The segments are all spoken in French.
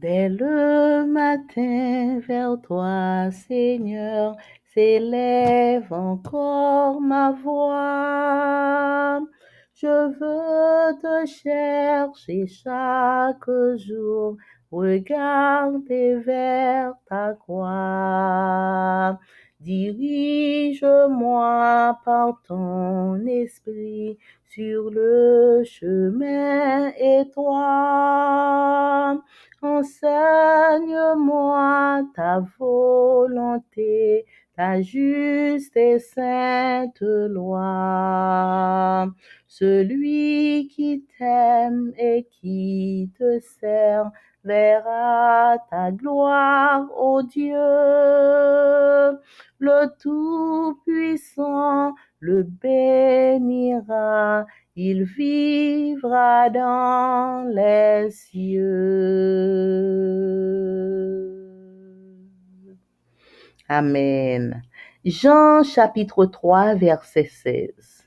Dès le matin vers toi, Seigneur, s'élève encore ma voix. Je veux te chercher chaque jour, regarder vers ta croix. Dirige-moi par ton esprit sur le chemin étroit. Enseigne-moi ta volonté, ta juste et sainte loi. Celui qui t'aime et qui te sert verra ta gloire, ô Dieu. Le Tout-Puissant le bénira, il vivra dans les cieux. Amen. Jean chapitre 3, verset 16.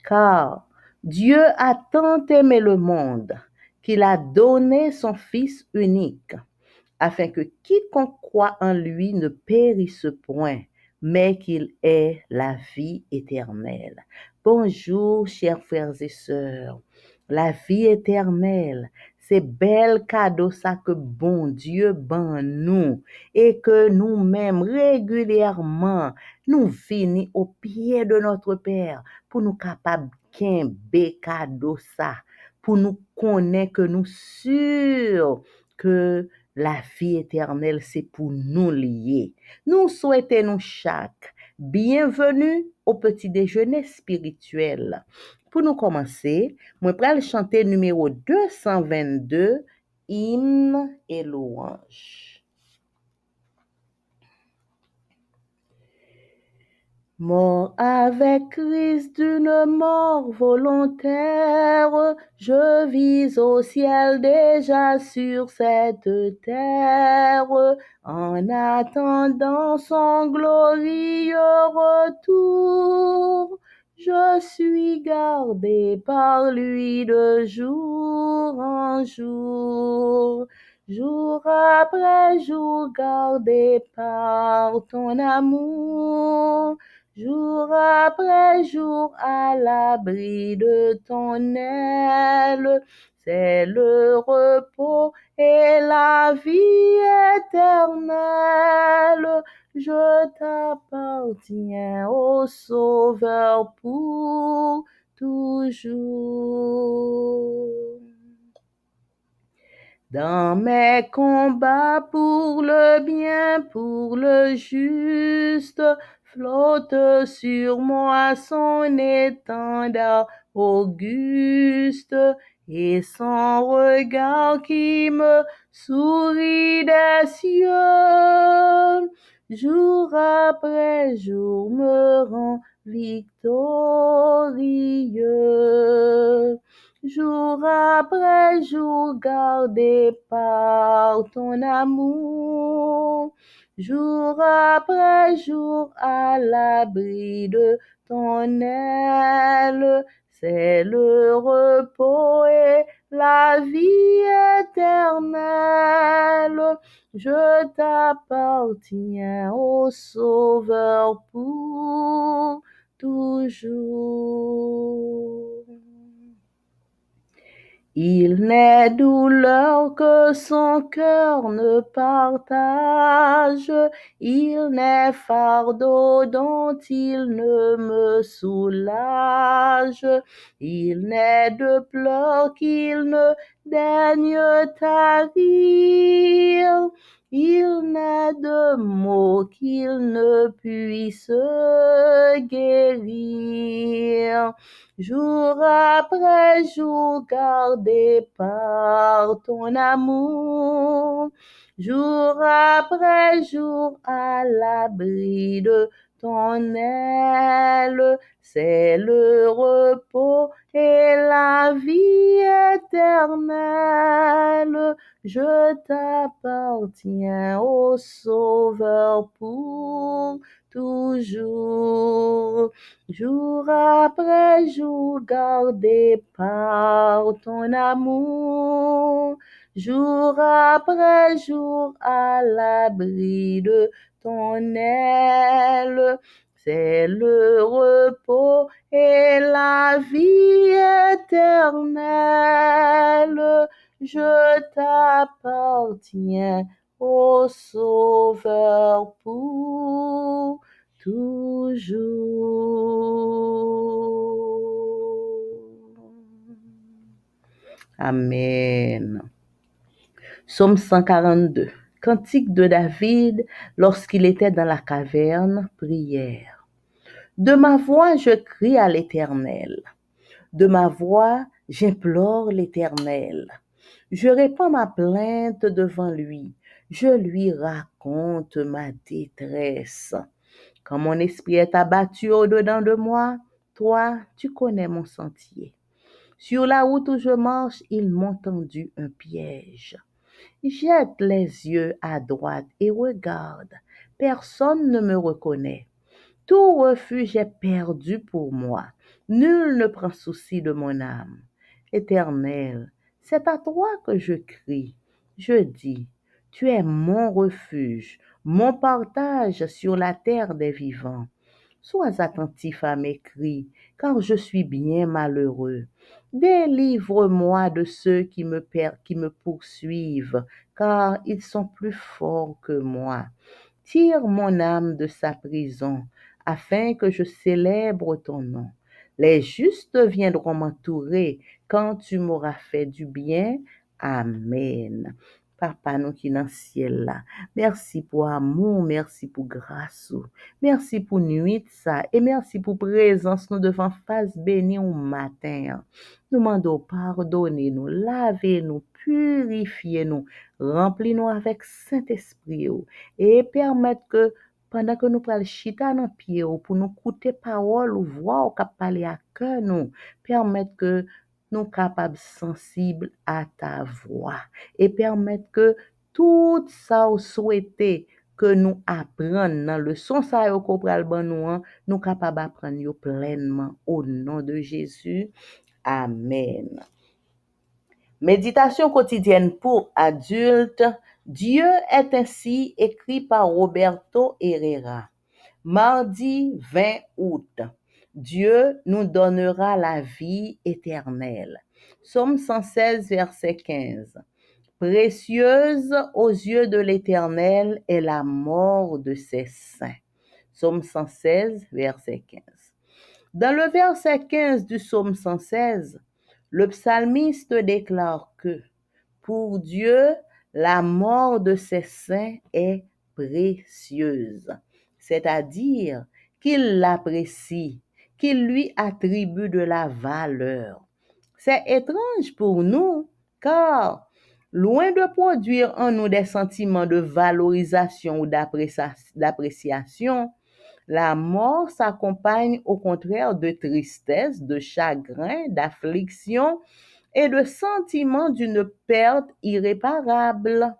Car Dieu a tant aimé le monde qu'il a donné son Fils unique, afin que quiconque croit en lui ne périsse point, mais qu'il ait la vie éternelle. Bonjour, chers frères et sœurs. La vie éternelle, c'est bel cadeau ça que bon Dieu ban nous et que nous-mêmes régulièrement nous venons au pied de notre Père pour nous capables de cadeau ça, pour nous connaître que nous sûrs que la vie éternelle, c'est pour nous lier. Nous souhaitons chaque bienvenue au petit déjeuner spirituel. Pour nous commencer, moi vais chanter numéro 222, hymne et louange. Mort avec Christ d'une mort volontaire, je vis au ciel déjà sur cette terre, en attendant son glorieux retour. Je suis gardé par lui de jour en jour. Jour après jour, gardé par ton amour. Jour après jour, à l'abri de ton aile, c'est le repos et la vie éternelle. Je t'appartiens, ô Sauveur, pour toujours. Dans mes combats pour le bien, pour le juste, flotte sur moi son étendard auguste et son regard qui me sourit des cieux. Jour après jour me rend victorieux. Jour après jour, gardé par ton amour. Jour après jour, à l'abri de ton aile, c'est le repos et la vie éternelle. Je t'appartiens, ô Sauveur, pour toujours. Il n'est douleur que son cœur ne partage, il n'est fardeau dont il ne me soulage, il n'est de pleurs qu'il ne daigne tarir, il n'est de maux qu'il ne puisse guérir. Jour après jour, gardé par ton amour. Jour après jour, à l'abri de ton aile, c'est le repos et la vie éternelle. Je t'appartiens, ô Sauveur, pour toujours. Jour après jour, gardé par ton amour. jour après jour à l'abri de ton aile. C'est le repos et la vie éternelle. Je t'appartiens, ô Sauveur, pour toujours. Amen. Psaume 142. Cantique de David lorsqu'il était dans la caverne, prière. De ma voix, je crie à l'Éternel. De ma voix, j'implore l'Éternel. Je répands ma plainte devant lui. Je lui raconte ma détresse. Quand mon esprit est abattu au-dedans de moi, toi, tu connais mon sentier. Sur la route où je marche, ils m'ont tendu un piège. Jette les yeux à droite et regarde. Personne ne me reconnaît. Tout refuge est perdu pour moi. Nul ne prend souci de mon âme. Éternel, c'est à toi que je crie. Je dis, tu es mon refuge, mon partage sur la terre des vivants. Sois attentif à mes cris, car je suis bien malheureux. Délivre-moi de ceux qui me poursuivent, car ils sont plus forts que moi. Tire mon âme de sa prison, afin que je célèbre ton nom. Les justes viendront m'entourer quand tu m'auras fait du bien. Amen. Papa, nous qui dans le ciel là, merci pour amour, merci pour grâce, merci pour nuit ça, et merci pour présence nous devant face bénie au matin. Nous demandons pardonner-nous, lavez-nous, purifiez-nous, remplis-nous avec Saint-Esprit et permettre que pendant que nous prenons chita dans pied pour nous écouter parole ou voix ou cap parler à cœur nous, permettre que nous capables sensibles à ta voix et permettre que tout ça ou souhaité que nous apprenons dans le son ça yo ko pral ban nous capables apprendre yo pleinement au nom de Jésus. Amen. Méditation quotidienne pour adultes. Dieu est ainsi écrit par Roberto Herrera. Mardi 20 août. Dieu nous donnera la vie éternelle. Psaume 116, verset 15. Précieuse aux yeux de l'Éternel est la mort de ses saints. Psaume 116, verset 15. Dans le verset 15 du psaume 116, le psalmiste déclare que pour Dieu, la mort de ses saints est précieuse, c'est-à-dire qu'il l'apprécie, qu'il lui attribue de la valeur. C'est étrange pour nous, car loin de produire en nous des sentiments de valorisation ou d'appréciation, la mort s'accompagne au contraire de tristesse, de chagrin, d'affliction et de sentiment d'une perte irréparable.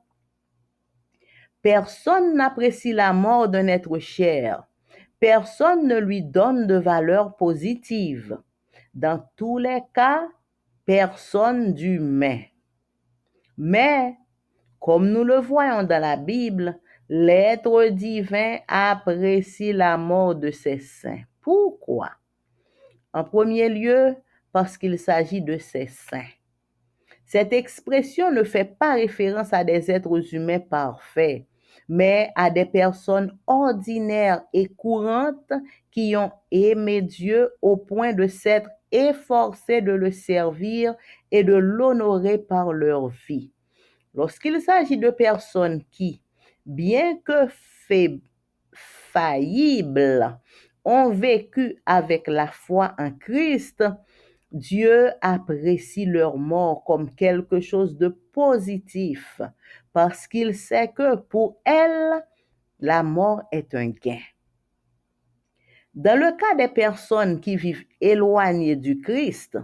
Personne n'apprécie la mort d'un être cher. Personne ne lui donne de valeur positive. Dans tous les cas, personne d'humain. Mais, comme nous le voyons dans la Bible, l'être divin apprécie la mort de ses saints. Pourquoi? En premier lieu, parce qu'il s'agit de ses saints. Cette expression ne fait pas référence à des êtres humains parfaits, mais à des personnes ordinaires et courantes qui ont aimé Dieu au point de s'être efforcés de le servir et de l'honorer par leur vie. Lorsqu'il s'agit de personnes qui, bien que faillibles, ont vécu avec la foi en Christ, Dieu apprécie leur mort comme quelque chose de positif parce qu'il sait que pour elles, la mort est un gain. Dans le cas des personnes qui vivent éloignées du Christ,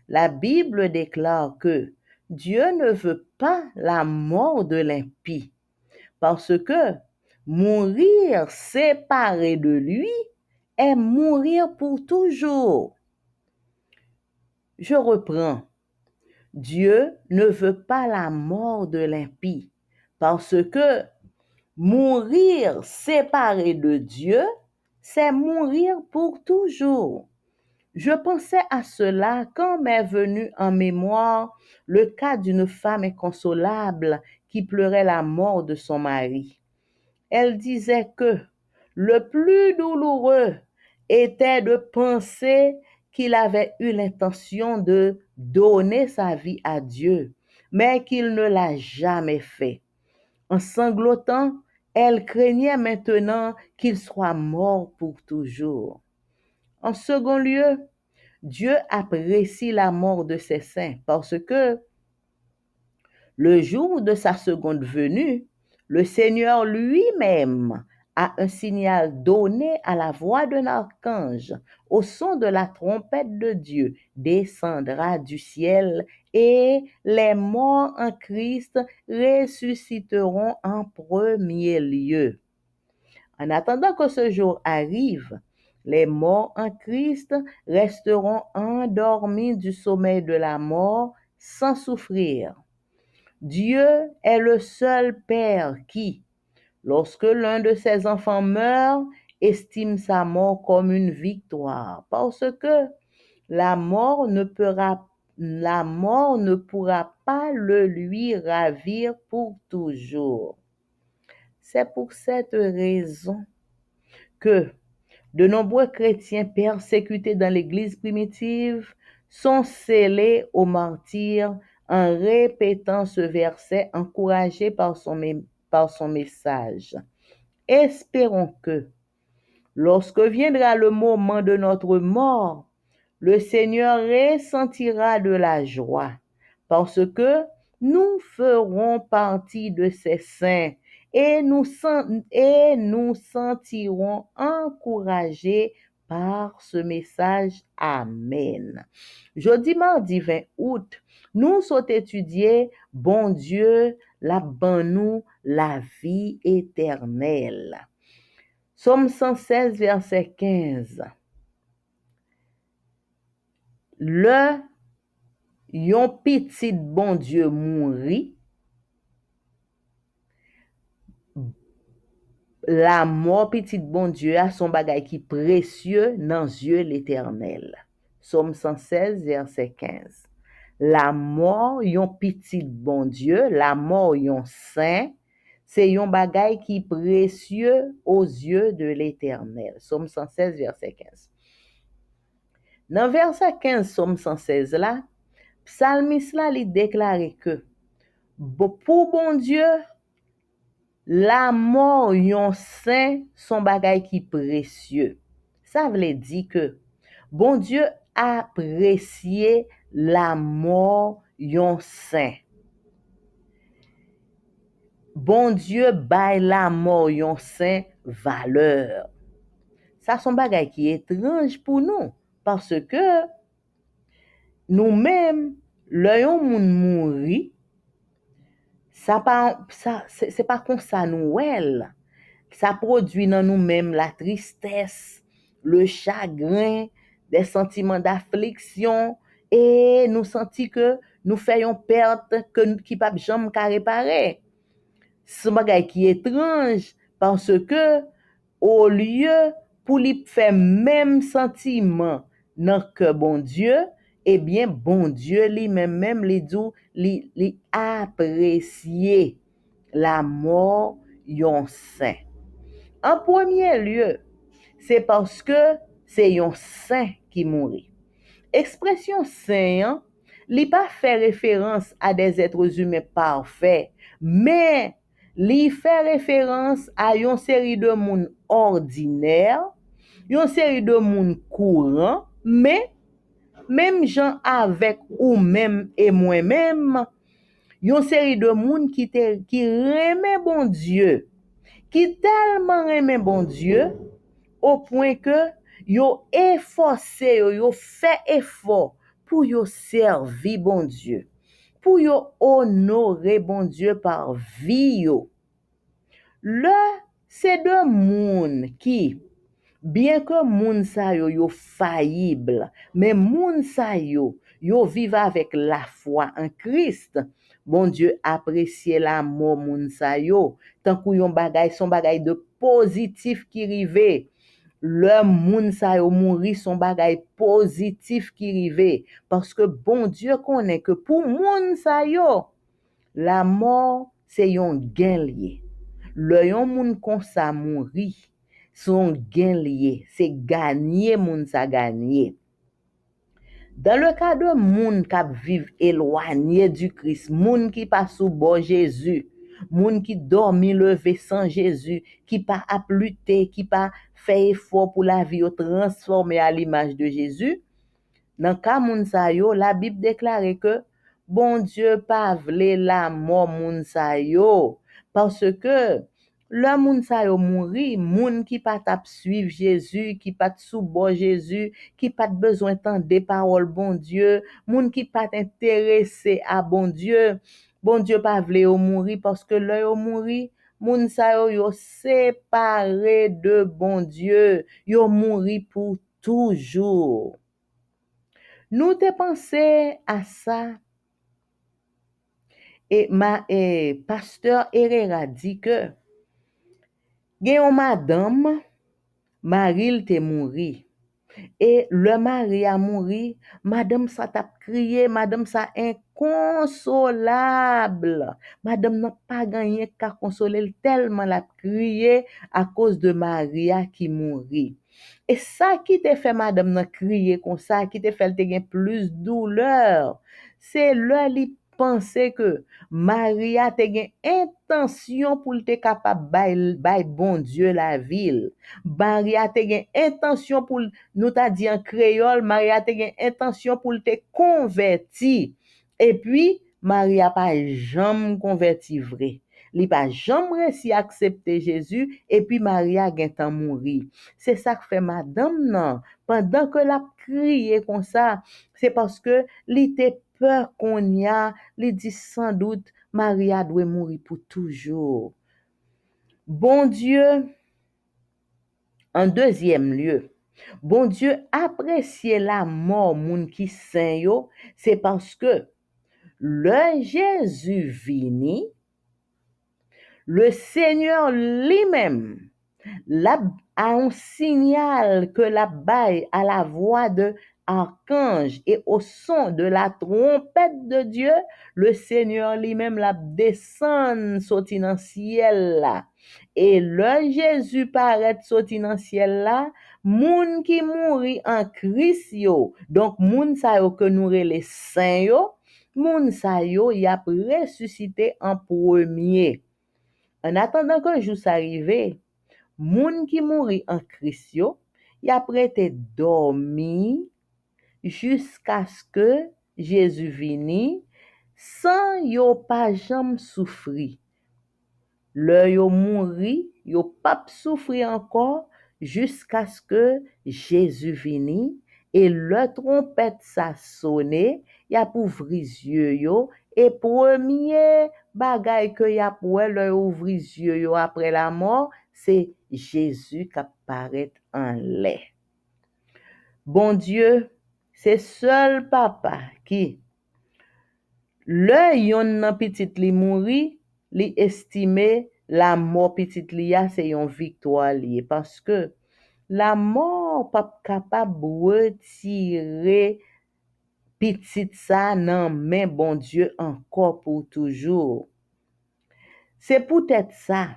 la Bible déclare que Dieu ne veut pas la mort de l'impie parce que mourir séparé de lui est mourir pour toujours. Je reprends. Dieu ne veut pas la mort de l'impie parce que mourir séparé de Dieu, c'est mourir pour toujours. Je pensais à cela quand m'est venu en mémoire le cas d'une femme inconsolable qui pleurait la mort de son mari. Elle disait que le plus douloureux était de penser qu'il avait eu l'intention de donner sa vie à Dieu, mais qu'il ne l'a jamais fait. En sanglotant, elle craignait maintenant qu'il soit mort pour toujours. En second lieu, Dieu apprécie la mort de ses saints parce que le jour de sa seconde venue, le Seigneur lui-même a un signal donné à la voix d'un archange, au son de la trompette de Dieu, descendra du ciel et les morts en Christ ressusciteront en premier lieu. En attendant que ce jour arrive, les morts en Christ resteront endormis du sommeil de la mort sans souffrir. Dieu est le seul Père qui, lorsque l'un de ses enfants meurt, estime sa mort comme une victoire, parce que la mort ne pourra pas le lui ravir pour toujours. C'est pour cette raison que de nombreux chrétiens persécutés dans l'Église primitive sont scellés au martyre en répétant ce verset encouragé par son message. Espérons que, lorsque viendra le moment de notre mort, le Seigneur ressentira de la joie, parce que nous ferons partie de ses saints et nous sentirons encouragés par ce message. Amen. Jeudi, mardi 20 août, nous sommes étudiés, bon Dieu, la nous la vie éternelle. Somme 116, verset 15. Le yon petit bon Dieu mouri, la mort petit bon Dieu a son bagay qui précieux dans yeux l'éternel. Somme 116, verset 15. La mort yon petit bon Dieu, la mort yon saint, c'est yon bagay qui précieux aux yeux de l'éternel. Somme 116, verset 15. Dans verset 15, Somme 116 là, psalmiste là, il déclare que pour bon Dieu, la mort yon saint son bagay qui précieux. Ça veut dire que bon Dieu apprécié la mort yon saint. Bon Dieu bail la mort yon saint valeur. Ça son bagay qui est étrange pour nous parce que nous-mêmes le yon moun mouri, c'est pas comme ça nous elle. Ça produit dans nous-mêmes la tristesse, le chagrin, des sentiments d'affliction et nous sentis que nous faisons perte qui pas jamais réparer. C'est un bagay qui est étrange parce que au lieu pour lui faire même sentiment dans que bon Dieu, eh bien bon Dieu lui-même lui apprécier la mort yon saint. En premier lieu, c'est parce que c'est yon saint qui mourit. Expression saint, li pas fait référence à des êtres humains parfaits, mais li fait référence à une série de monde ordinaire, une série de monde courant, mais même gens avec ou même et moi-même, une série de monde qui remet bon Dieu, qui tellement remet bon Dieu au point que yo efforcé yo fait effort pour yo servir bon Dieu, pour yo honorer bon Dieu par vie yo. Là, c'est de moun qui, bien que moun sa yo faillible, mais moun sa yo yo vivent avec la foi en Christ. Bon Dieu apprécie la mort moun sa yo, tant kou yon bagay, son bagay de positif qui rive. Le moun sa yo mouri son bagay positif qui rive. Parce que bon Dieu connaît que pour moun sa yo, la mort c'est yon gain lié. Le yon moun kon sa mouri, son gain lié, c'est gagner moun sa gagner. Dans le cas de moun qui vivent éloigné du Christ, moun qui pas sous bon Jésus, moun qui dormi levé sans Jésus, qui pas à lutter, qui pas fait effort pour la vie transformer à l'image de Jésus, dans cas moun sa yo, la Bible déclare que bon Dieu pas vle la mort moun sa yo parce que le moun sa yo mouri, moun qui pas tap suivre Jésus, qui pas sous bon Jésus, qui pas besoin tant des paroles bon Dieu, moun qui pas intéressé à bon Dieu pas vle yo mouri parce que le yo mouri, moun sa yo séparé de bon Dieu, yo mouri pour toujours. Nous te pensé à ça et pasteur Herrera dit que gen madame Maril te mouri et le mari a mouri, madame ça t'a crié, madame ça inconsolable, madame n'a pas gagné qu'à consoler tellement la crié à cause de Maria qui mouri. Et ça qui te fait madame n'a crier comme ça, qui te fait te gen plus douleur, c'est le li penser que Maria te gen intention pour te capable bay bon Dieu la ville. Maria te gen intention pour nous t'a dit en créole, Maria te gen intention pour te converti. Et puis Maria pas jamais converti vrai. Li pas jamais réussi à accepter Jésus et puis Maria gen tan mouri. C'est ça que fait madame non. Pendant que la crié comme ça, c'est parce que li te peur qu'on y a, li dit sans doute Maria doit mourir pour toujours. Bon Dieu, en deuxième lieu, bon Dieu appréciait la mort moun qui saint yo, c'est parce que le Jésus vini, le Seigneur lui-même a un signal que la baille à la voix de archange et au son de la trompette de Dieu, le Seigneur lui-même la descend sorti dans ciel là. Et le Jésus paraît sorti dans ciel là, moun qui mouri en Christ yo. Donc moun sa yo que nous les saints yo, moun sa yo y a ressuscité en premier. En attendant que jour s'arrive, moun qui mouri en Christ yo, y a prêté dormi jusqu'à ce que Jésus vini sans yo pas jamais souffri. Le yo mouri, yo pas souffri encore jusqu'à ce que Jésus vini et le trompette ça sonné, y a ouvri yeux yo et premier bagay que y a pour le ouvri yeux yo après la mort, c'est Jésus qui apparaît en lait. Bon Dieu, c'est seul papa qui le yon nan petit li mouri, li estime la mort petit li a c'est une victoire li parce que la mort pas capable retirer petit ça nan main bon Dieu encore pour toujours. C'est peut-être ça.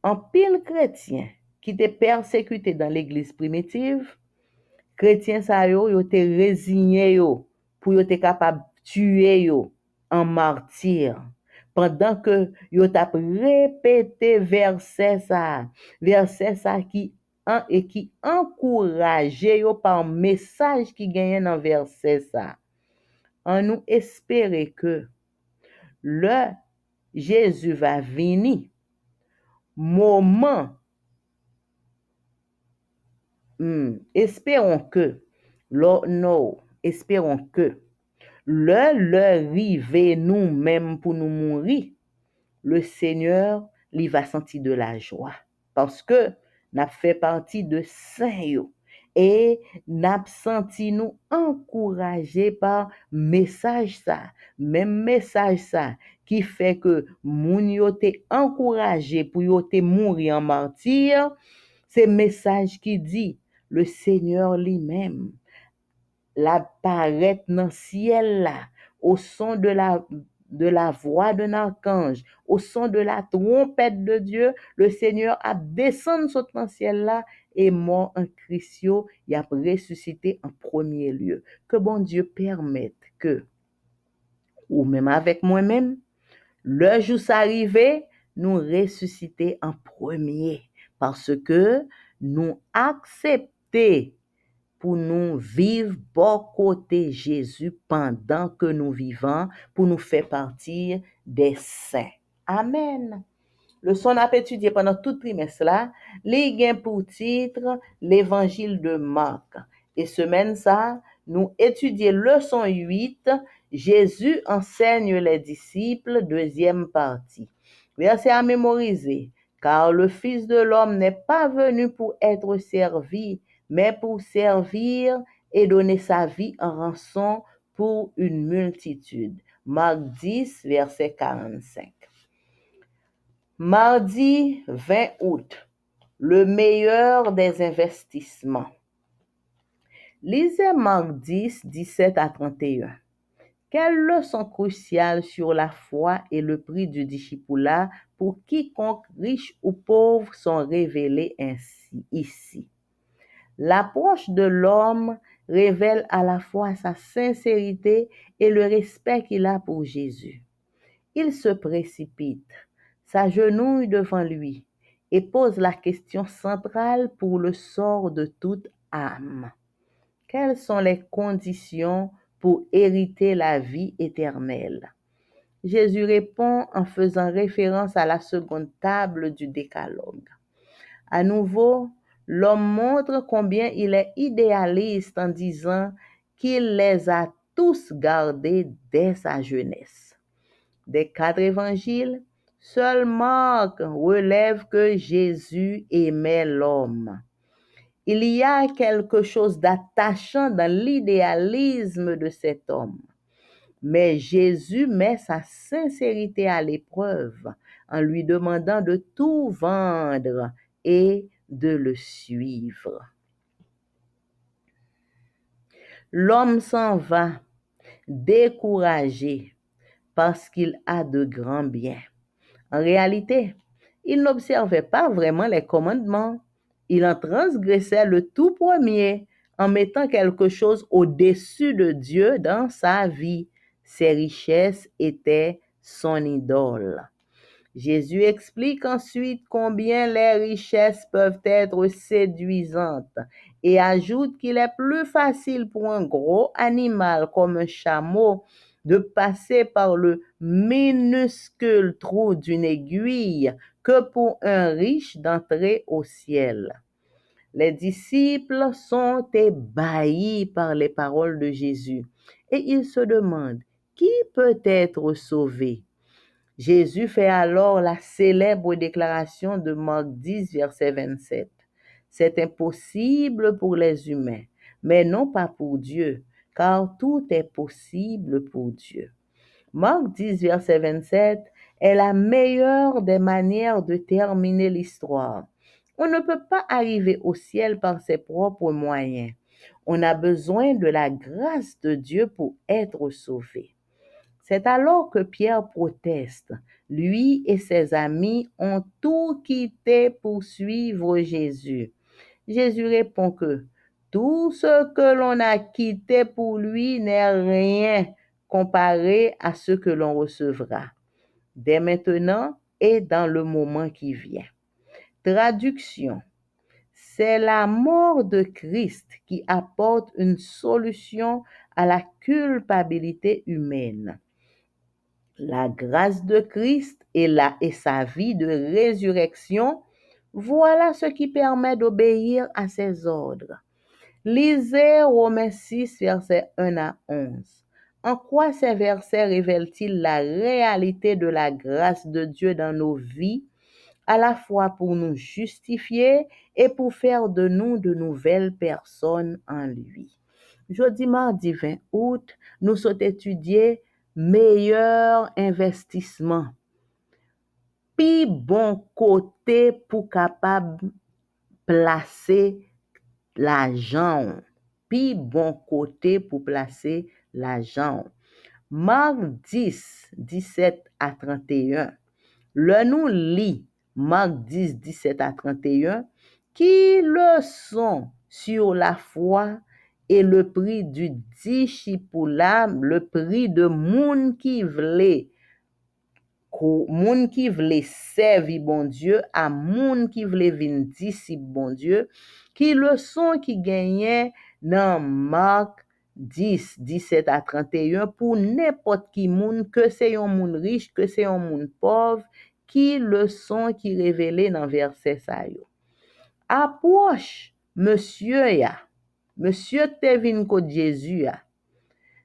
En pile chrétien qui était persécuté dans l'église primitive, chrétien sa yo te résigné yo pour yo te capable tuer yo en martyr pendant que yo t'a répété verset ça qui encourageait yo par message qui gagnait dans verset ça. On nous espérer que le Jésus va venir moment espérons que le rive nous-mêmes pour nous mourir, le Seigneur lui va sentir de la joie parce que n'a fait partie de saint yo Et n'a senti nous encouragés par message ça, même message ça, qui fait que moun yo te encouragé pour yo te mourir en martyr, c'est message qui dit le Seigneur lui-même la paraît dans le ciel là, au son de la voix d'un archange, au son de la trompette de Dieu, le Seigneur a descendu sur le ciel là et mort en Christ, il a ressuscité en premier lieu. Que bon Dieu permette que, ou même avec moi-même, le jour s'arriver, nous ressusciter en premier, parce que nous accepter pour nous vivre bon côté Jésus pendant que nous vivons, pour nous faire partir des saints. Amen. Le son a étudié pendant tout trimestre là, les gains pour titre l'évangile de Marc. Et semaine ça, nous étudions leçon 8, Jésus enseigne les disciples, deuxième partie. Verset à mémoriser, car le Fils de l'homme n'est pas venu pour être servi, mais pour servir et donner sa vie en rançon pour une multitude. Marc 10, verset 45. Mardi 20 août, le meilleur des investissements. Lisez Marc 10, 17 à 31. Quelle leçon cruciale sur la foi et le prix du discipulat pour quiconque riche ou pauvre sont révélées ainsi ici. L'approche de l'homme révèle à la fois sa sincérité et le respect qu'il a pour Jésus. Il se précipite, s'agenouille devant lui et pose la question centrale pour le sort de toute âme. Quelles sont les conditions pour hériter la vie éternelle? Jésus répond en faisant référence à la seconde table du décalogue. À nouveau, l'homme montre combien il est idéaliste en disant qu'il les a tous gardés dès sa jeunesse. Des 4 évangiles, seul Marc relève que Jésus aimait l'homme. Il y a quelque chose d'attachant dans l'idéalisme de cet homme. Mais Jésus met sa sincérité à l'épreuve en lui demandant de tout vendre et de le suivre. L'homme s'en va, découragé, parce qu'il a de grands biens. En réalité, il n'observait pas vraiment les commandements. Il en transgressait le tout premier en mettant quelque chose au-dessus de Dieu dans sa vie. Ses richesses étaient son idole. Jésus explique ensuite combien les richesses peuvent être séduisantes et ajoute qu'il est plus facile pour un gros animal comme un chameau de passer par le minuscule trou d'une aiguille que pour un riche d'entrer au ciel. Les disciples sont ébahis par les paroles de Jésus et ils se demandent qui peut être sauvé. Jésus fait alors la célèbre déclaration de Marc 10, verset 27. C'est impossible pour les humains, mais non pas pour Dieu, car tout est possible pour Dieu. Marc 10, verset 27 est la meilleure des manières de terminer l'histoire. On ne peut pas arriver au ciel par ses propres moyens. On a besoin de la grâce de Dieu pour être sauvé. C'est alors que Pierre proteste. Lui et ses amis ont tout quitté pour suivre Jésus. Jésus répond que tout ce que l'on a quitté pour lui n'est rien comparé à ce que l'on recevra dès maintenant et dans le moment qui vient. Traduction. C'est la mort de Christ qui apporte une solution à la culpabilité humaine. La grâce de Christ et sa vie de résurrection, voilà ce qui permet d'obéir à ses ordres. Lisez Romains 6, versets 1 à 11. En quoi ces versets révèlent-ils la réalité de la grâce de Dieu dans nos vies à la fois pour nous justifier et pour faire de nous de nouvelles personnes en lui. Jeudi mardi 20 août, nous sommes étudiés meilleur investissement. Pi bon côté pour capable placer l'argent. Pi bon côté pour placer l'argent. Marc 10, 17 à 31. Le nous lit Marc 10, 17 à 31, qui leçon sur la foi et le prix du discipulat, le prix de moun qui vle servi bon Dieu, à moun qui vle vin disciple bon Dieu, qui leçon qui gagnait dans Marc 10, 17 à 31 pour n'importe qui moun, que c'est un moun riche, que c'est un moun pauvre, qui leçon qui révélé dans verset ça yo. Approche monsieur te vin kote Jésus ya.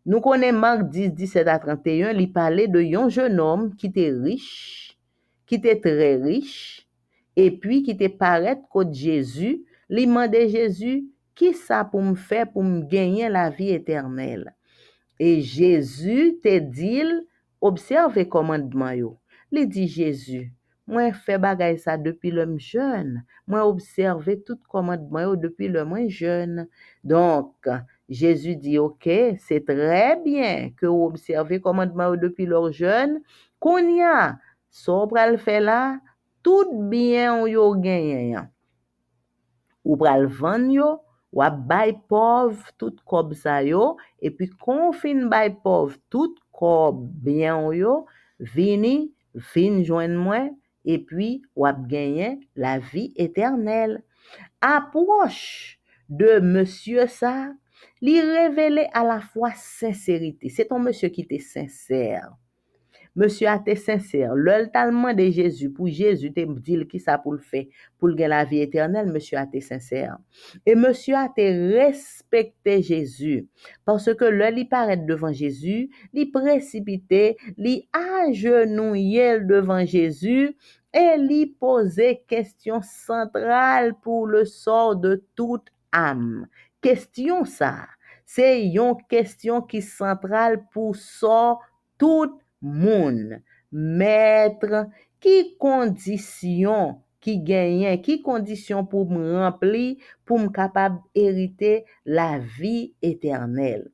Nous connaissons Marc 10, 17 à 31, il parlait de un jeune homme qui était riche, qui était très riche, et puis qui était paraît côté Jésus, il demandait Jésus, qui ça pour me faire pour me gagner la vie éternelle? Et Jésus te dit, observe commandement yo. Il dit Jésus, moi fait bagay ça depuis l'homme jeune, moi observe tout commandement yo depuis le moins jeune. Donc Jésus dit OK, c'est très bien que vous observez commandement yo depuis l'heure jeune, qu'on y a so pral fait là tout bien yo gagné. Ou pral vendre yo, ou ap bay pauvre tout kob sa yo, et puis confine bay pauvre tout kob bien yo, vini, fin joindre moi, et puis ou ap gagner la vie éternelle. Approche de monsieur ça, li révélé à la fois sincérité. C'est un monsieur qui était sincère. Monsieur a été sincère. Le tellement de Jésus, pour Jésus te dit qui ça pour le faire, pour gagner la vie éternelle, monsieur a été sincère. Et monsieur a été respecté Jésus. Parce que le li paraît devant Jésus, li précipité, li agenouillé devant Jésus, et li posait question centrale pour le sort de toute âme. Question ça, c'est une question qui centrale pour sort toute moun. Maître, qui condition qui gagne, qui condition pour me remplir, pour me capable hériter la vie éternelle.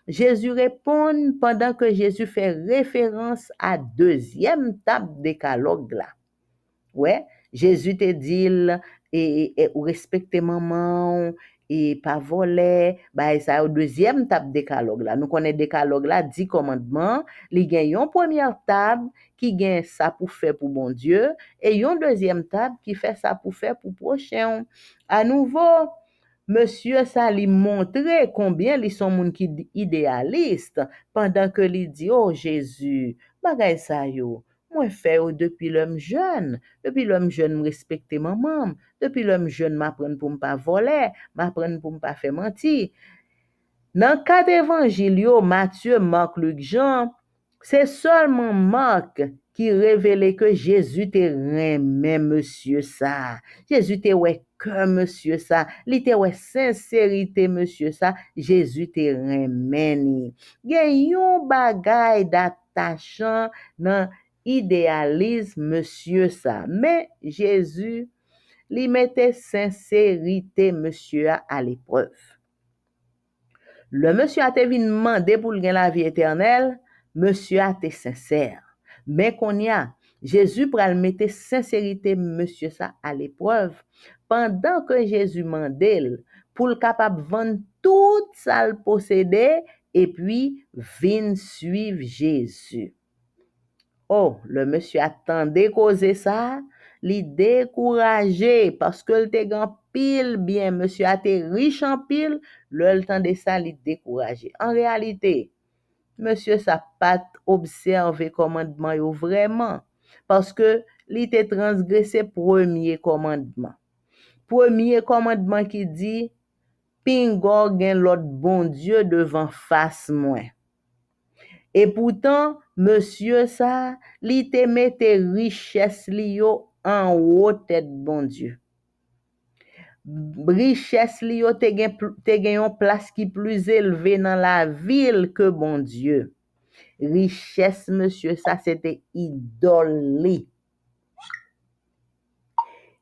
Jésus répond pendant que Jésus fait référence à deuxième table décalogue là. Ouais, Jésus te dit ou respecter maman et pas voler, bah ça au deuxième table décalogue là. Nous connaissons décalogue là 10 commandements, li gen yon première table qui gagne ça pour faire pour bon Dieu et yon deuxième table qui fait ça pour faire pour prochain. À nouveau, monsieur ça lui montrer combien ils sont moun qui idéaliste pendant que lui dit oh Jésus, bagay ça yo moi fait depuis l'homme jeune me respecter maman depuis l'homme jeune m'apprendre pour me pas voler m'apprendre pour me pas faire mentir dans quatre évangiles Matthieu, Marc, Luc, Jean c'est seulement Marc qui révélait que Jésus te remet monsieur ça Jésus te ouais que monsieur ça li te ouais sincérité monsieur ça Jésus te remet ni gen yon bagay d'attachant dans idéalisme monsieur ça mais Jésus lui mettait sincérité monsieur à l'épreuve. Le monsieur a te vin demander pour gagner la vie éternelle, monsieur a te sincère. Mais qu'on y a Jésus pral mettre sincérité monsieur ça à l'épreuve pendant que Jésus mandel pour le capable vendre tout ça le posséder et puis vin suivre Jésus. Oh, le monsieur attendait causer ça, li découragé parce que le te grand pile bien, monsieur a été riche en pile, le temps de ça, li découragé. En réalité, monsieur ça pas observé commandement yo vraiment parce que li te transgressé premier commandement. Premier commandement qui dit pingo gen l'autre bon Dieu devant face moi. Et pourtant, monsieur ça, li te mette richesse li yo en haut tête bon Dieu. Richesse li yo te gen yon place qui plus élevée dans la ville que bon Dieu. Richesse, monsieur, ça c'était idole li.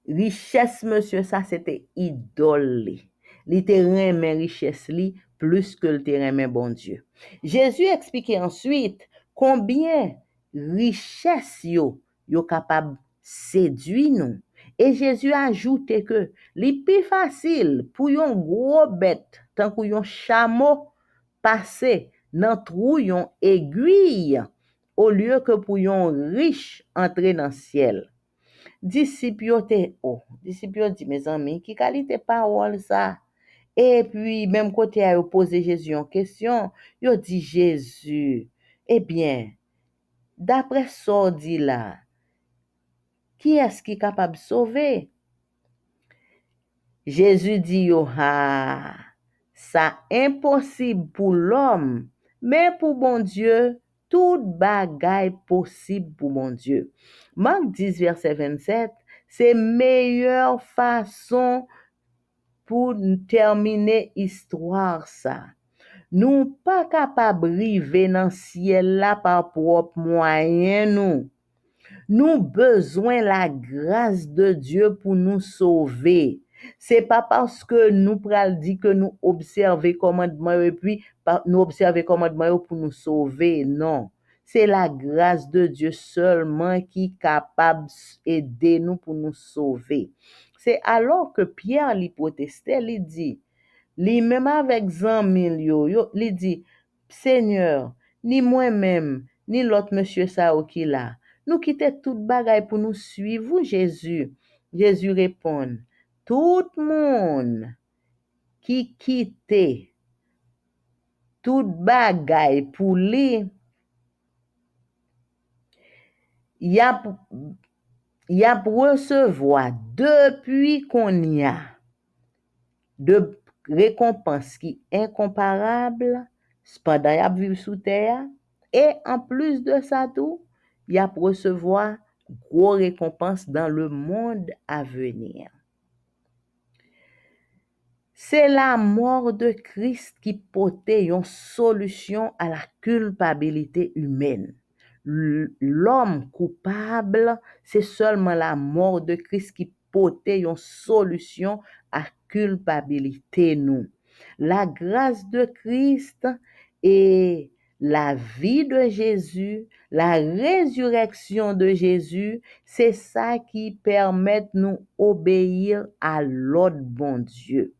Richesse, monsieur, ça c'était idole li. Li te remen richesse li plus que le te remen bon Dieu. Jésus expliquait ensuite combien richesse yo capable séduire nous. Et Jésus ajoutait que li plus facile pour yon gros bête tant que yon chameau passer dans trou yon aiguille au lieu que pour yon riche entrer dans le ciel. Disciples dit mes amis, qui qualité parole ça? Et puis même côté a posé Jésus une question, yo dit Jésus, eh bien, d'après ça dit là, qui est-ce qui est capable de sauver? Jésus dit yo, ça impossible pour l'homme, mais pour bon Dieu, toute bagaille possible pour mon Dieu. Marc 10, verset 27, c'est meilleure façon pour terminer histoire ça. Nous pas capable river dans ciel là par propre moyen nous. Nous besoin la grâce de Dieu pour nous sauver. C'est pas parce que nous pral dit que nous observer commandement et puis nous observer commandement pour nous sauver. Non. C'est la grâce de Dieu seulement qui est capable d'aider nous pour nous sauver. C'est alors que Pierre lui protestait, lui dit, lui même avec 100 000 lui dit, Seigneur, ni moi-même, ni l'autre monsieur ça qui là, nous quitter toute bagaille pour nous suivre Jésus. Jésus répond, tout monde qui quitte toute bagaille pour lui, y a recevoir depuis qu'on y a de récompense qui incomparable pendant y a vivre sous terre et en plus de ça tout, y a recevoir gros récompense dans le monde à venir. C'est la mort de Christ qui portait une solution à la culpabilité humaine. L'homme coupable, c'est seulement la mort de Christ qui portait une solution à la culpabilité nous. La grâce de Christ et la vie de Jésus, la résurrection de Jésus, c'est ça qui permet nous obéir à l'autre bon Dieu.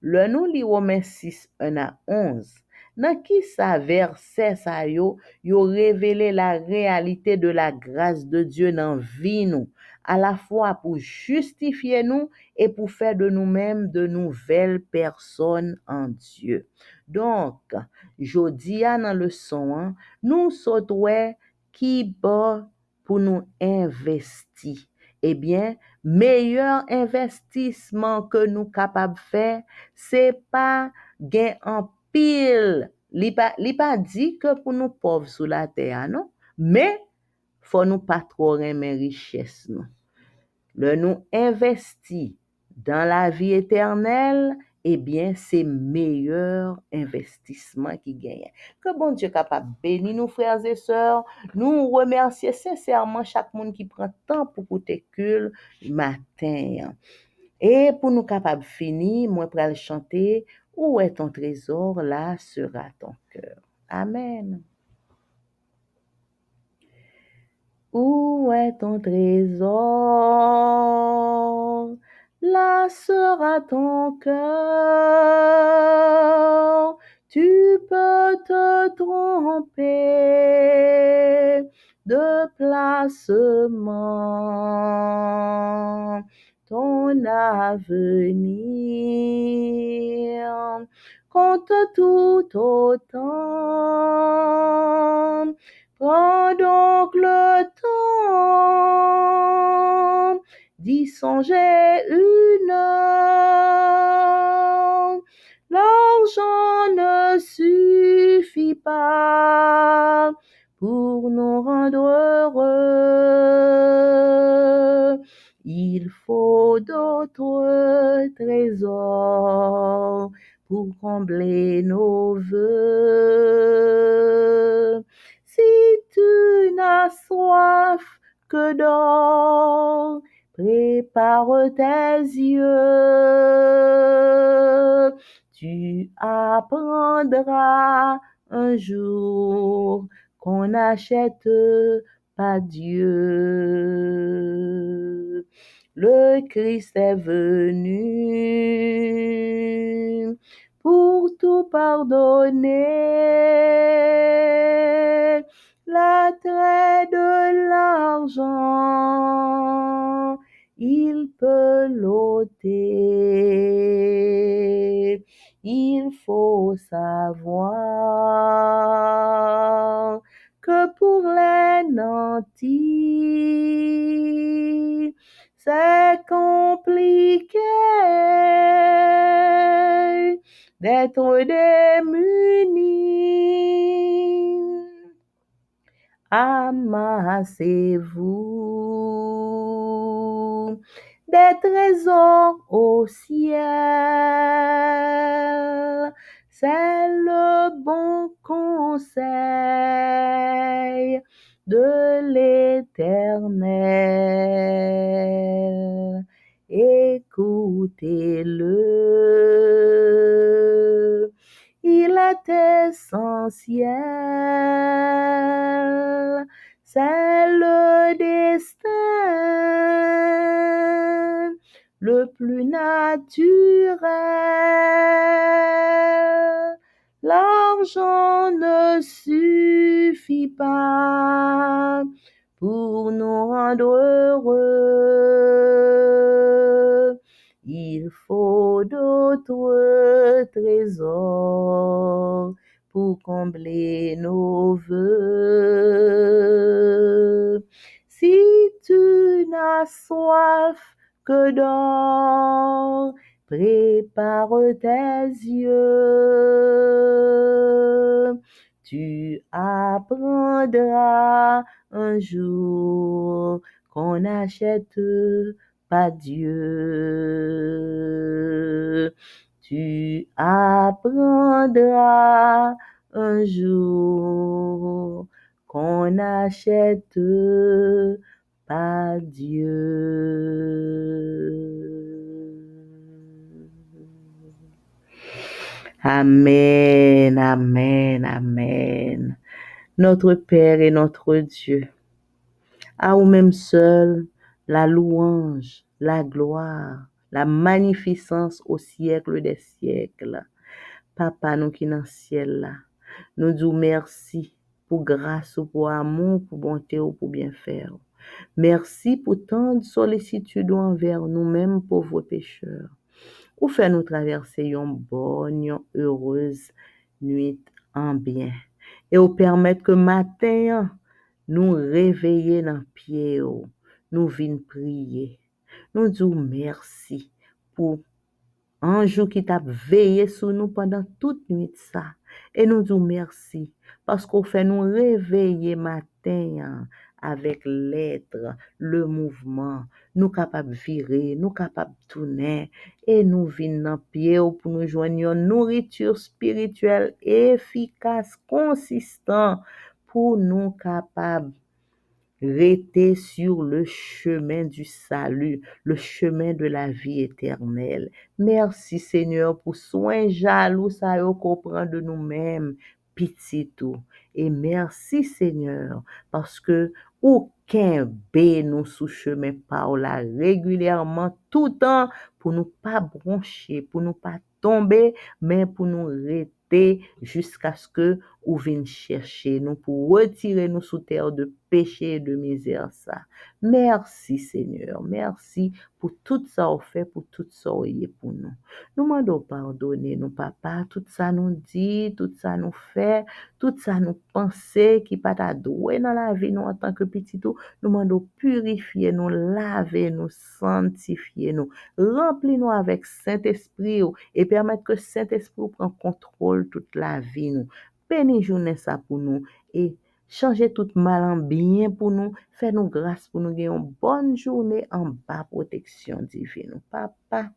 Le nous li Romains 6, 1 à 11, dans qui sa verset sa yo révélé la réalité de la grâce de Dieu dans vie nous, à la fois pour justifier nous et pour faire de nous-mêmes de nouvelles personnes en Dieu. Donc, jodi dans le son, nous sautons qui bon pour nous investir. Eh bien, meilleur investissement que nous capables de faire, c'est pas gain en pile. Li pas dit que pour nous pauvres sous la terre, non? Mais, faut nous pas trop aimer richesse, non? Le nous investit dans la vie éternelle, eh bien, c'est meilleur investissement qui gagne. Que bon Dieu capable bénir nous, frères et sœurs. Nous remercions sincèrement chaque monde qui prend temps pour écouter le matin. Et pour nous capables finir, moi pour le chanter, où est ton trésor, là sera ton cœur. Amen. Où est ton trésor? Là sera ton cœur. Tu peux te tromper de placement. Ton avenir compte tout autant. Prends donc le temps d'y songer une heure. L'argent ne suffit pas pour nous rendre heureux. d'autres trésors pour combler nos vœux. Si tu n'as soif que d'or, prépare tes yeux. Tu apprendras un jour qu'on n'achète pas Dieu. Le Christ est venu pour tout pardonner. L'attrait de l'argent, il peut l'ôter. Il faut savoir que pour les nantis, c'est compliqué d'être démunis. Amassez-vous des trésors au ciel. C'est le bon conseil de l'Éternel. Écoutez-le. Il est essentiel. C'est le destin le plus naturel. L'argent ne suffit pas pour nous rendre heureux. Il faut d'autres trésors pour combler nos vœux. Si tu n'as soif que d'or, prépare tes yeux. Tu apprendras un jour qu'on n'achète pas Dieu. Tu apprendras un jour qu'on n'achète pas Dieu. Amen, amen, amen. Notre Père et notre Dieu, à vous-même seul, la louange, la gloire, la magnificence au siècle des siècles. Papa, nous qui dans le ciel là, nous disons merci pour grâce, pour amour, pour bonté ou pour bien faire. Merci pour tant de sollicitude envers nous-mêmes, pauvres pécheurs. Ou fait nous traverser une bonne, une heureuse nuit en bien. Et ou permettre que matin, nous réveiller dans pied, nous vinn prier. Nous disons merci pour un jour qui t'a veillé sur nous pendant toute nuit ça. Et nous disons merci parce qu'on fait nous réveiller matin avec l'être, le mouvement, nous capables virer, nous capables tourner et nous venons dans pied pour nous joindre une nourriture spirituelle efficace, consistante pour nous capables rester sur le chemin du salut, le chemin de la vie éternelle. Merci Seigneur pour soin jaloux ça qu'on prend de nous-mêmes, pitié tout. Et merci Seigneur parce que aucun bé nous sous chemin par là régulièrement tout le temps pour nous pas broncher, pour nous pas tomber, mais pour nous rester jusqu'à ce que ou vienne chercher nous pour retirer nous sous terre de péché et de misère ça. Merci Seigneur, merci pour tout ça au fait, pour tout ça au est pour nous. Nous demandons pardonner nous papa, tout ça nous dit, tout ça nous fait, tout ça nous penser qui pas ta doué dans la vie nous en tant que petit tout. Nous demandons purifier nous, laver nous, sanctifier nous, remplir nous avec Saint-Esprit et permettre que Saint-Esprit prenne contrôle toute la vie nous. Bénis journée ça pour nous et changer tout mal en bien pour nous, faire nous grâce pour nous gagner une bonne journée en bas protection divine. Papa,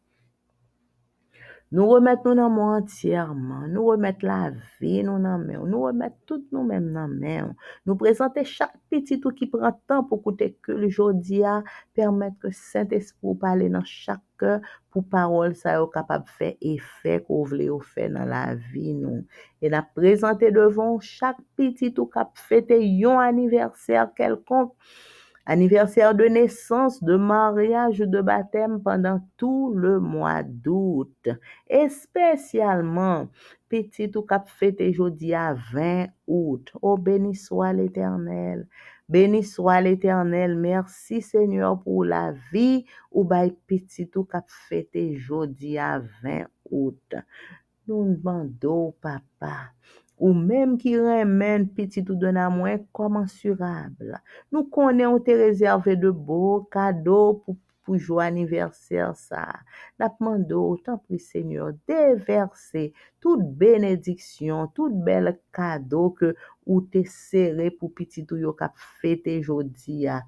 nous remettons nous dans le monde entièrement. Nous remettons la vie nous dans main. Nous remettons tout nous-mêmes dans main. Nous présenter chaque petit tout qui prend temps pour écouter que le jour à permettre que Saint-Esprit parle dans chaque cœur pour parole ça est capable de faire effet qu'on voulait faire dans la vie nous. Et nous présenter devant chaque petit tout qui fêter un anniversaire quelconque, anniversaire de naissance, de mariage, de baptême pendant tout le mois d'août. Et spécialement, petit ou cap fêté jeudi à 20 août. Oh, béni soit l'Éternel. Béni soit l'Éternel. Merci Seigneur pour la vie ou bay petit ou cap fêté jeudi à 20 août. Nous demandons, papa, ou même qui remène petit ou de moins commensurable. Nous connaissons te réservé de beaux cadeaux pour jour anniversaire ça. Nous demandons, autant prie Seigneur, déverser toute bénédiction, toute belle cadeau que ou te serré pour petit ou yo cap fêter jodi a.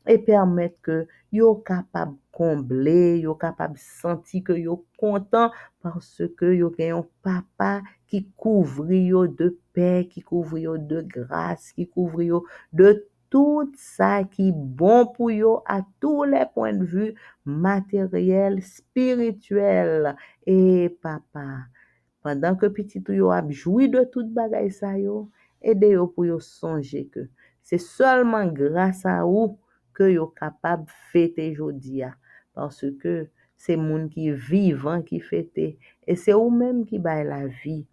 Et permettre que yo capable combler, yo capable sentir que yo content parce que yo gen un papa qui couvre yo de paix, qui couvre yo de grâce, qui couvre yo de tout ça qui est bon pour yo à tous les points de vue matériel, spirituel. Et papa, pendant que petit tout yo a joui de toute bagaille ça yo, aidez yo pour yo songer que c'est seulement grâce à vous que yo capable fêter jodia parce que c'est moun qui vivant qui fêter et c'est ou même qui baille la vie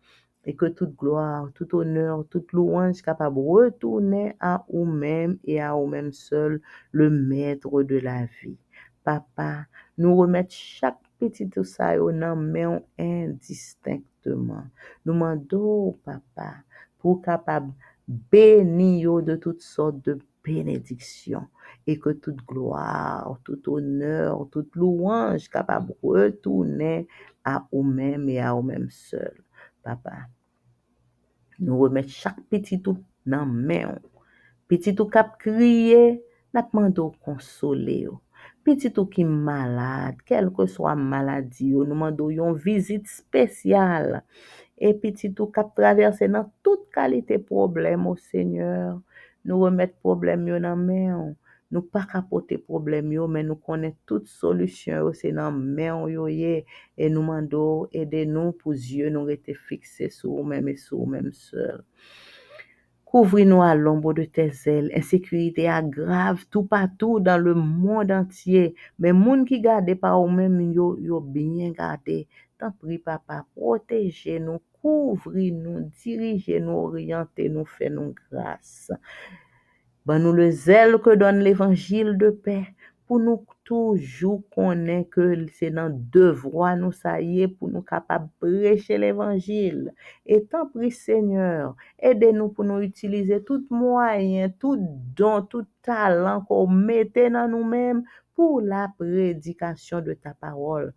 et que toute gloire, tout honneur, toute louange capable retourner à ou même et à ou même seul le maître de la vie. Papa, nous remettre chaque petit tout ça yo nan main indistinctement. Nous demandons, papa, pour capable bénir yo de toutes sortes de bénédictions et que toute gloire, tout honneur, toute louange capable retourner à vous-même et à vous-même seul. Papa, nous remettons chaque petit tout dans main. Petit tout cap crier, n'a demandé consoler yo. Petit tout qui malade, quelle que soit maladie, nous demandons une visite spéciale. Et petit tout cap traverser dans toute qualité problème au Seigneur. Nous remettre problème yo dans main. Nous pas capoter problème yo, mais nous connaît toute solution c'est dans main yo et nous demandons aider-nous pour yeux nous rester fixés sur nous-mêmes et sur nous-mêmes seuls. Couvre-nous à l'ombre de tes ailes. Insécurité aggrave tout partout dans le monde entier. Mais moun qui garde par eux-mêmes, yo bien gardé. T'en prie, papa, protégez-nous, couvrez-nous, dirigez-nous, orientez-nous, fais-nous grâce. Ben nous le zèle que donne l'évangile de paix pour nous toujours connaître que c'est dans devoir nous ça y est pour nous capables de prêcher l'évangile. Et tant prie Seigneur, aidez-nous pour nous utiliser tout moyen, tout don, tout talent qu'on mette dans nous-mêmes pour la prédication de ta parole.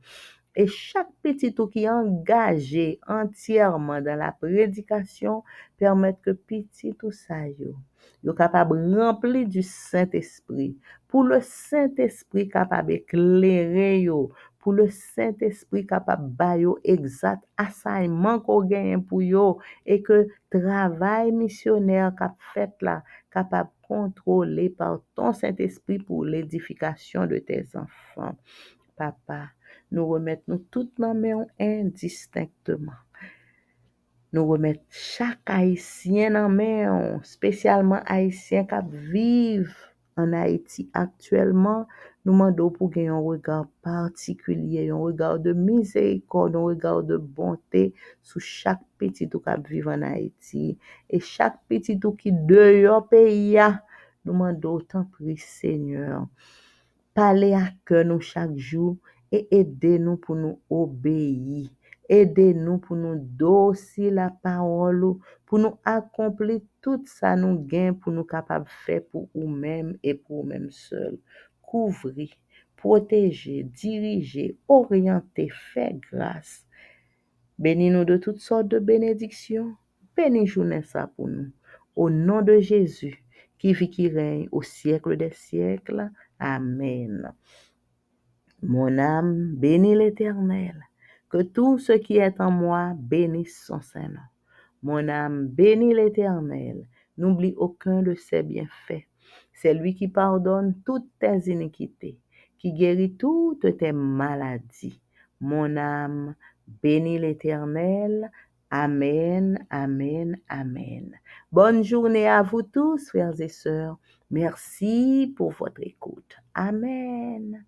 Et chaque petit tout qui est engagé entièrement dans la prédication permet que petit tout ça yo capable rempli du Saint-Esprit. Pour le Saint-Esprit capable éclairer yo, pour le Saint-Esprit capable ba yo exact assignment qu'on gagne pour yo et que travail missionnaire qu'a fait là capable contrôler par ton Saint-Esprit pour l'édification de tes enfants. Papa, nous remettons toutes nos mains indistinctement. Nous remettons chaque Haïtien en main, spécialement Haïtien qui vivent en Haïti actuellement. Nous demandons pour gagner un regard particulier, un regard de miséricorde, un regard de bonté sur chaque petit tout qui vit en Haïti. Et chaque petit tout qui dehors pays, nous demandons tant prie Seigneur. Parlez à cœur nous chaque jour et aidez-nous pour nous obéir. Aidez-nous pour nous dossier la parole, pour nous accomplir tout ça nous gain pour nous capables de faire pour nous-mêmes et pour nous-mêmes seuls. Couvrir, protéger, diriger, orienter, faire grâce. Bénis-nous de toutes sortes de bénédictions. Bénis journée ça pour nous. Au nom de Jésus, qui vit, qui règne au siècle des siècles. Amen. Mon âme bénit l'Éternel. Que tout ce qui est en moi bénisse son Saint-Nom. Mon âme bénit l'Éternel. N'oublie aucun de ses bienfaits. C'est lui qui pardonne toutes tes iniquités, qui guérit toutes tes maladies. Mon âme bénit l'Éternel. Amen, amen, amen. Bonne journée à vous tous, frères et sœurs. Merci pour votre écoute. Amen.